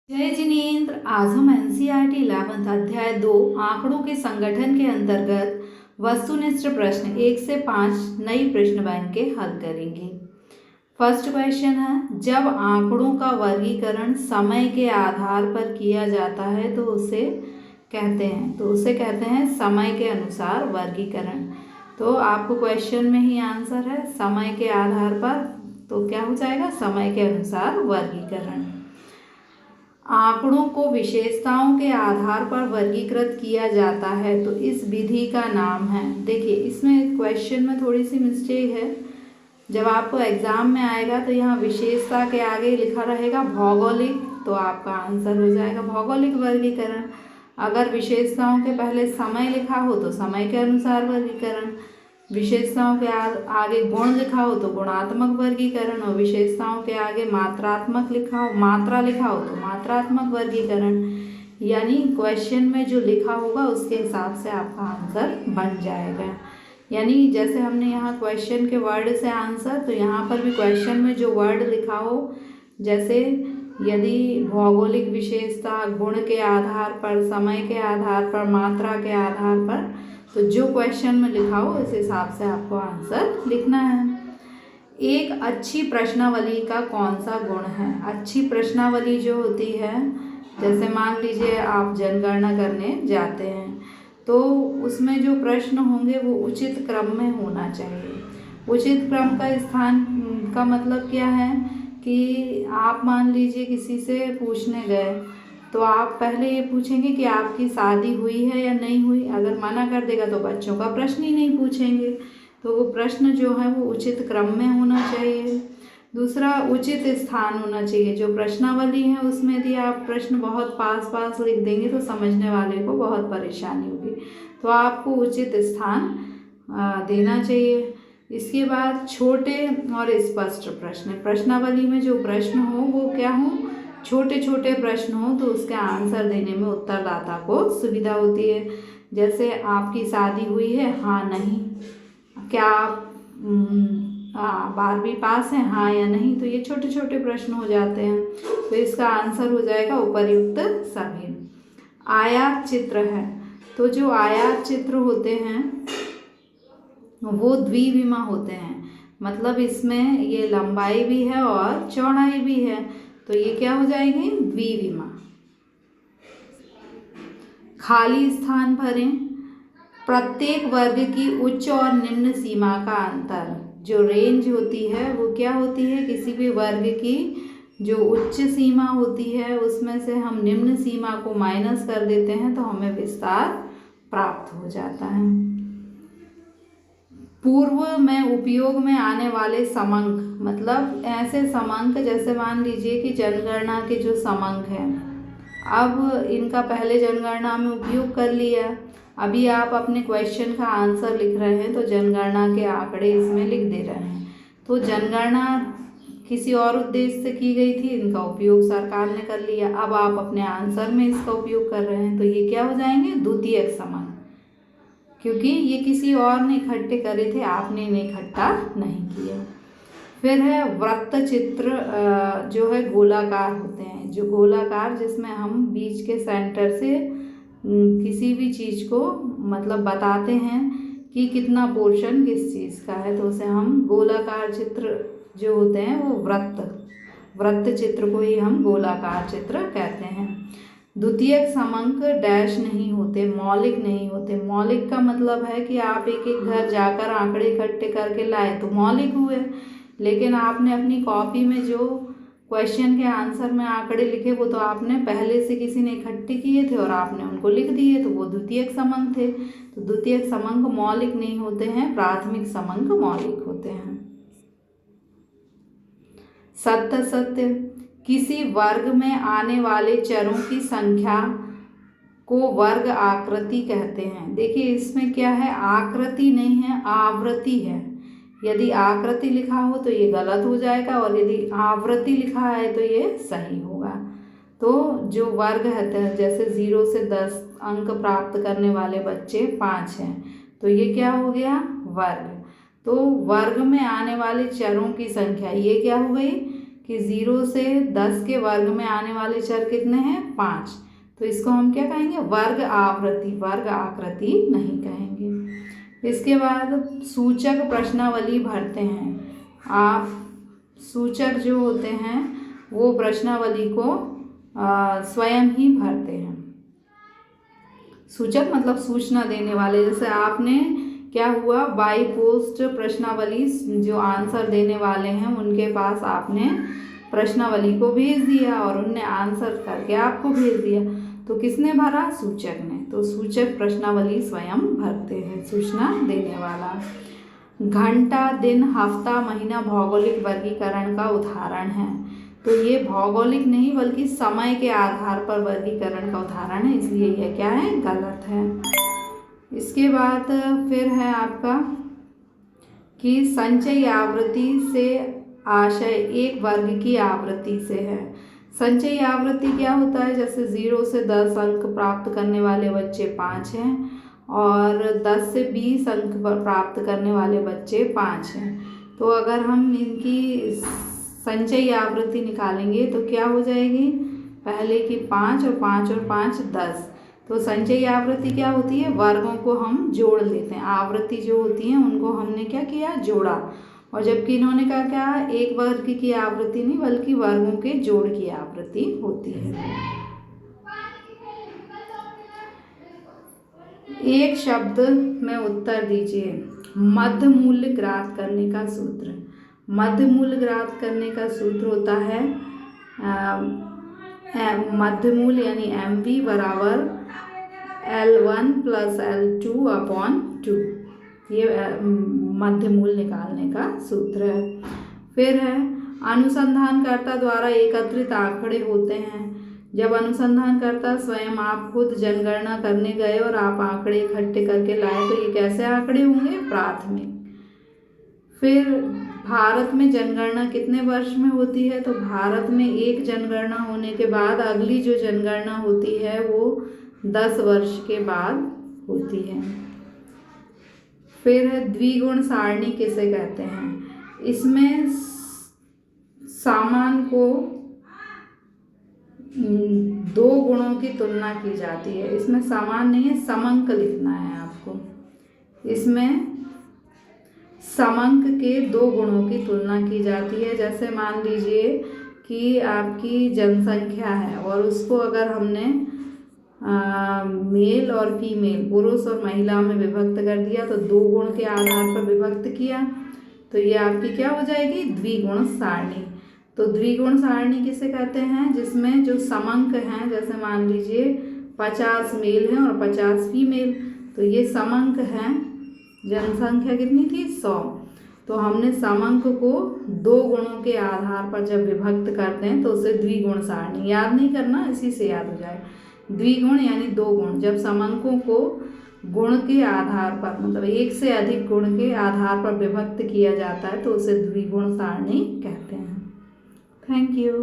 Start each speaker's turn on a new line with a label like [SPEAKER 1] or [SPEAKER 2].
[SPEAKER 1] जय जिनेन्द्र। आज हम एनसीईआरटी 11th अध्याय 2 आंकड़ों के संगठन के अंतर्गत वस्तुनिष्ठ प्रश्न 1 से 5 नई प्रश्न बैंक के हल करेंगे। फर्स्ट क्वेश्चन है, जब आंकड़ों का वर्गीकरण समय के आधार पर किया जाता है तो उसे कहते हैं समय के अनुसार वर्गीकरण। तो आपको क्वेश्चन में ही आंसर है समय के आधार पर, तो क्या हो जाएगा समय के अनुसार वर्गीकरण। आंकड़ों को विशेषताओं के आधार पर वर्गीकृत किया जाता है तो इस विधि का नाम है। देखिए इसमें क्वेश्चन में थोड़ी सी मिस्टेक है। जब आपको एग्जाम में आएगा तो यहाँ विशेषता के आगे लिखा रहेगा भौगोलिक, तो आपका आंसर हो जाएगा भौगोलिक वर्गीकरण। अगर विशेषताओं के पहले समय लिखा हो तो समय के अनुसार वर्गीकरण, विशेषताओं के आगे गुण लिखा हो तो गुणात्मक वर्गीकरण, और विशेषताओं के आगे मात्रा लिखा हो तो मात्रात्मक वर्गीकरण। यानी क्वेश्चन में जो लिखा होगा उसके हिसाब से आपका आंसर बन जाएगा। यानी जैसे हमने यहाँ क्वेश्चन के वर्ड से आंसर, तो यहाँ पर भी क्वेश्चन में जो वर्ड लिखा हो, जैसे यदि भौगोलिक विशेषता गुण के आधार पर, समय के आधार पर, मात्रा के आधार पर, तो जो क्वेश्चन में लिखा हो उस हिसाब से आपको आंसर लिखना है। एक अच्छी प्रश्नावली का कौन सा गुण है? अच्छी प्रश्नावली जो होती है, जैसे मान लीजिए आप जनगणना करने जाते हैं तो उसमें जो प्रश्न होंगे वो उचित क्रम में होना चाहिए। उचित क्रम का स्थान का मतलब क्या है कि आप मान लीजिए किसी से पूछने गए तो आप पहले ये पूछेंगे कि आपकी शादी हुई है या नहीं हुई। अगर मना कर देगा तो बच्चों का प्रश्न ही नहीं पूछेंगे। तो वो प्रश्न जो है वो उचित क्रम में होना चाहिए। दूसरा, उचित स्थान होना चाहिए। जो प्रश्नावली है उसमें यदि आप प्रश्न बहुत पास लिख देंगे तो समझने वाले को बहुत परेशानी होगी, तो आपको उचित स्थान देना चाहिए। इसके बाद छोटे और स्पष्ट प्रश्न, प्रश्नावली में जो प्रश्न हो वो क्या हो, छोटे छोटे प्रश्न हो तो उसका आंसर देने में उत्तरदाता को सुविधा होती है। जैसे आपकी शादी हुई है, हाँ नहीं, क्या आप 12वीं पास हैं, हाँ या नहीं, तो ये छोटे छोटे प्रश्न हो जाते हैं। तो इसका आंसर हो जाएगा उपर्युक्त सभी। आयात चित्र है, तो जो आयात चित्र होते हैं वो द्विविमा होते हैं, मतलब इसमें ये लंबाई भी है और चौड़ाई भी है, तो ये क्या हो जाएंगे द्विविमा। खाली स्थान भरें। प्रत्येक वर्ग की उच्च और निम्न सीमा का अंतर, जो रेंज होती है वो क्या होती है, किसी भी वर्ग की जो उच्च सीमा होती है उसमें से हम निम्न सीमा को माइनस कर देते हैं तो हमें विस्तार प्राप्त हो जाता है। पूर्व में उपयोग में आने वाले समांक, मतलब ऐसे समांक जैसे मान लीजिए कि जनगणना के जो समांक हैं, अब इनका पहले जनगणना में उपयोग कर लिया, अभी आप अपने क्वेश्चन का आंसर लिख रहे हैं तो जनगणना के आंकड़े इसमें लिख दे रहे हैं। तो जनगणना किसी और उद्देश्य से की गई थी, इनका उपयोग सरकार ने कर लिया, अब आप अपने आंसर में इसका उपयोग कर रहे हैं, तो ये क्या हो जाएंगे द्वितीयक समांक, क्योंकि ये किसी और ने इकट्ठे करे थे, आपने इन्हें इकट्ठा नहीं किया। फिर है वृत्त चित्र, जो है गोलाकार होते हैं, जो गोलाकार जिसमें हम बीच के सेंटर से किसी भी चीज़ को मतलब बताते हैं कि कितना पोर्शन किस चीज़ का है, तो उसे हम गोलाकार चित्र जो होते हैं वो वृत्त चित्र को ही हम गोलाकार चित्र कहते हैं। द्वितीयक समांक डैश नहीं होते, मौलिक नहीं होते। मौलिक का मतलब है कि आप एक एक घर जाकर आंकड़े इकट्ठे करके लाए तो मौलिक हुए, लेकिन आपने अपनी कॉपी में जो क्वेश्चन के आंसर में आंकड़े लिखे वो तो आपने पहले से किसी ने इकट्ठे किए थे और आपने उनको लिख दिए, तो वो द्वितीयक समांक थे। तो द्वितीयक समांक मौलिक नहीं होते हैं, प्राथमिक समांक मौलिक होते हैं। सत्य, किसी वर्ग में आने वाले चरों की संख्या को वर्ग आकृति कहते हैं। देखिए इसमें क्या है, आकृति नहीं है, आवृत्ति है। यदि आकृति लिखा हो तो ये गलत हो जाएगा और यदि आवृत्ति लिखा है तो ये सही होगा। तो जो वर्ग है, जैसे 0 से 10 अंक प्राप्त करने वाले बच्चे 5 हैं, तो ये क्या हो गया वर्ग। तो वर्ग में आने वाले चरों की संख्या ये क्या हो गई, कि 0 से 10 के वर्ग में आने वाले चर कितने हैं? 5। तो इसको हम क्या कहेंगे? वर्ग आवृत्ति, वर्ग आकृति नहीं कहेंगे। इसके बाद सूचक प्रश्नावली भरते हैं। आप सूचक जो होते हैं वो प्रश्नावली को स्वयं ही भरते हैं। सूचक मतलब सूचना देने वाले। जैसे आपने क्या हुआ, बाई पोस्ट प्रश्नावली जो आंसर देने वाले हैं उनके पास आपने प्रश्नावली को भेज दिया और उनने आंसर करके आपको भेज दिया, तो किसने भरा? सूचक ने। तो सूचक प्रश्नावली स्वयं भरते हैं, सूचना देने वाला। घंटा, दिन, हफ्ता, महीना भौगोलिक वर्गीकरण का उदाहरण है। तो ये भौगोलिक नहीं बल्कि समय के आधार पर वर्गीकरण का उदाहरण है, इसलिए यह क्या है? गलत है। इसके बाद फिर है आपका कि संचयी आवृत्ति से आशय एक वर्ग की आवृत्ति से है। संचयी आवृत्ति क्या होता है? जैसे 0 से 10 अंक प्राप्त करने वाले बच्चे 5 हैं और 10 से 20 अंक प्राप्त करने वाले बच्चे 5 हैं। तो अगर हम इनकी संचयी आवृत्ति निकालेंगे तो क्या हो जाएगी? पहले की 5 और 5 और 5 10। तो संचयी आवृत्ति क्या होती है? वर्गों को हम जोड़ लेते हैं। आवृत्ति जो होती है उनको हमने क्या किया? जोड़ा। और जबकि इन्होंने कहा क्या? एक वर्ग की आवृत्ति नहीं बल्कि वर्गों के जोड़ की आवृत्ति होती है। एक शब्द में उत्तर दीजिए। मध्य मूल्य ज्ञात करने का सूत्र। मध्य मूल्य ज्ञात करने का सूत्र होता है मध्य मूल्य यानी MV बराबर L1 + L2 अपॉन 2। ये मध्य मूल्य निकालने का सूत्र है। फिर है अनुसंधानकर्ता द्वारा एकत्रित आंकड़े होते हैं। जब अनुसंधानकर्ता स्वयं आप खुद जनगणना करने गए और आप आंकड़े इकट्ठे करके लाए तो ये कैसे आंकड़े होंगे? प्राथमिक। फिर भारत में जनगणना कितने वर्ष में होती है? तो भारत में एक जनगणना होने के बाद अगली जो जनगणना होती है वो 10 वर्ष के बाद होती है। फिर है द्विगुण सारणी किसे कहते हैं? इसमें सामान को 2 गुणों की तुलना की जाती है। इसमें सामान नहीं है, समंक लिखना है आपको। इसमें समंक के 2 गुणों की तुलना की जाती है। जैसे मान लीजिए कि आपकी जनसंख्या है और उसको अगर हमने मेल और फीमेल, पुरुष और महिला में विभक्त कर दिया तो 2 गुण के आधार पर विभक्त किया तो ये आपकी क्या हो जाएगी? द्विगुण सारणी। तो द्विगुण सारणी किसे कहते हैं? जिसमें जो समंक हैं, जैसे मान लीजिए 50 मेल हैं और 50 फीमेल, तो ये समंक हैं। जनसंख्या कितनी थी? 100। तो हमने समंक को 2 गुणों के आधार पर जब विभक्त करते हैं तो उसे द्विगुण सारणी। याद नहीं करना, इसी से याद हो जाए। द्विगुण यानी 2 गुण। जब समंकों को गुण के आधार पर मतलब एक से अधिक गुण के आधार पर विभक्त किया जाता है तो उसे द्विगुण सारणी कहते हैं। Thank you.